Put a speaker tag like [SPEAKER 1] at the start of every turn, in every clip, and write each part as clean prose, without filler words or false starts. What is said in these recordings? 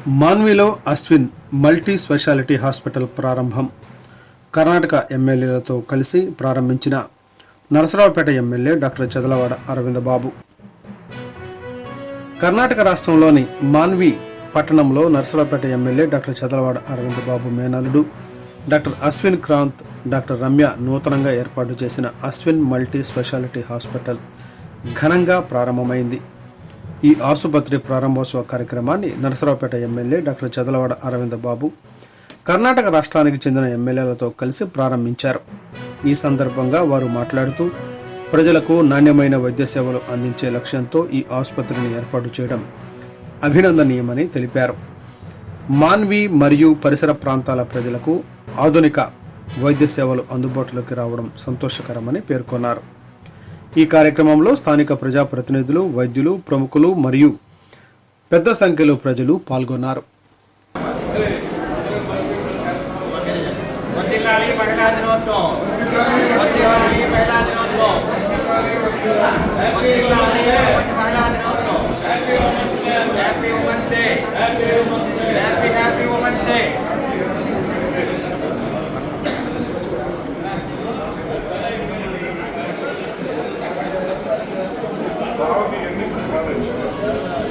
[SPEAKER 1] మాన్విలో Ashwin multi speciality hospital ప్రారంభం. కర్ణాటక ఎమ్మెల్యేలతో కలిసి ప్రారంభించిన నరసరావుపేట ఎమ్మెల్యే డాక్టర్ చదలవాడ అరవింద బాబు. కర్ణాటక రాష్ట్రంలోని మాన్వి పట్టణంలో నరసరావుపేట ఎమ్మెల్యే డాక్టర్ చదలవాడ అరవింద బాబు మేనల్లుడు డాక్టర్ అశ్విన్ క్రాంత్, డాక్టర్ రమ్య నూతనంగా ఏర్పాటు చేసిన అశ్విన్ మల్టీ స్పెషాలిటీ హాస్పిటల్ ఘనంగా ప్రారంభమైంది. ఈ ఆసుపత్రి ప్రారంభోత్సవ కార్యక్రమాన్ని నరసరావుపేట ఎమ్మెల్యే డాక్టర్ చదలవాడ అరవింద బాబు కర్ణాటక రాష్ట్రానికి చెందిన ఎమ్మెల్యేలతో కలిసి ప్రారంభించారు. ఈ సందర్భంగా వారు మాట్లాడుతూ, ప్రజలకు నాణ్యమైన వైద్య సేవలు అందించే లక్ష్యంతో ఈ ఆసుపత్రిని ఏర్పాటు చేయడం అభినందనీయమని తెలిపారు. మాన్వి మరియు పరిసర ప్రాంతాల ప్రజలకు ఆధునిక వైద్య సేవలు అందుబాటులోకి రావడం సంతోషకరమని పేర్కొన్నారు. ఈ కార్యక్రమంలో స్థానిక ప్రజాప్రతినిధులు, వైద్యులు, ప్రముఖులు మరియు పెద్ద సంఖ్యలో ప్రజలు పాల్గొన్నారు.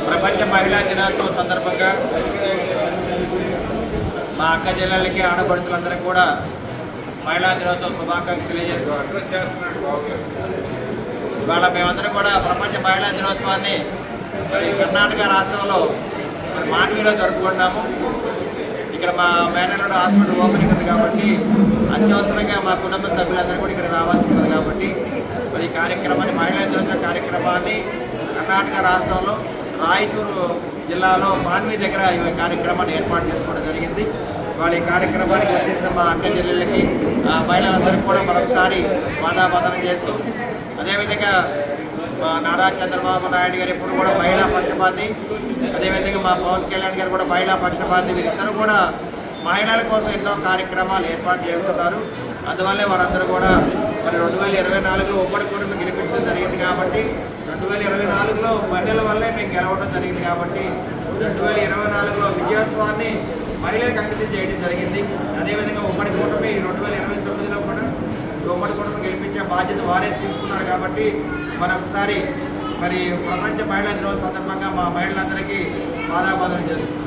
[SPEAKER 2] ప్రపంచ మహిళా దినోత్సవం సందర్భంగా మా అక్క జిల్లాలకి ఆడపడుతులందరూ కూడా మహిళా దినోత్సవం శుభాకాంక్షలు తెలియజేస్తున్నాడు. ఇవాళ మేమందరం కూడా ప్రపంచ మహిళా దినోత్సవాన్ని కర్ణాటక రాష్ట్రంలో మాన్విలో జరుపుకుంటున్నాము. ఇక్కడ మా మేనల్లుడు హాస్పిటల్ ఓపెనింగ్ ఉంది కాబట్టి అత్యవసరంగా మా కుటుంబ సభ్యులందరూ కూడా ఇక్కడ రావాల్సి ఉంది కాబట్టి ఈ కార్యక్రమాన్ని మహిళా దినోత్సవ కార్యక్రమాన్ని కర్ణాటక రాష్ట్రంలో రాయచూరు జిల్లాలో మాన్వి దగ్గర ఈ కార్యక్రమాన్ని ఏర్పాటు చేసుకోవడం జరిగింది. వాళ్ళ ఈ కార్యక్రమానికి వచ్చేసిన మా అక్క జిల్లాలకి మహిళలందరికీ కూడా మరొకసారి వాదాపాదన చేస్తూ, అదేవిధంగా నారా చంద్రబాబు నాయుడు గారు ఎప్పుడు కూడా మహిళా పక్షపాతి, అదేవిధంగా మా పవన్ కళ్యాణ్ గారు కూడా మహిళా పక్షపాతి, వీరిద్దరూ కూడా మహిళల కోసం ఎన్నో కార్యక్రమాలు ఏర్పాటు చేస్తున్నారు. అందువల్లే వారందరూ కూడా మరి 2024లో ఉమ్మడి కూటమి గెలిపించడం జరిగింది కాబట్టి 2024లో మహిళల వల్లే మేము గెలవడం జరిగింది కాబట్టి 2024లో విజయోత్సవాన్ని మహిళలకు అంకితం చేయడం జరిగింది. అదేవిధంగా ఉమ్మడి కూటమి 2029లో కూడా ఉమ్మడి కూటమి గెలిపించే బాధ్యత వారే తీసుకున్నారు కాబట్టి మరొకసారి మరి ప్రపంచ మహిళా దినోత్సవం సందర్భంగా మా మహిళలందరికీ బాధాబాధలు చేస్తున్నాం.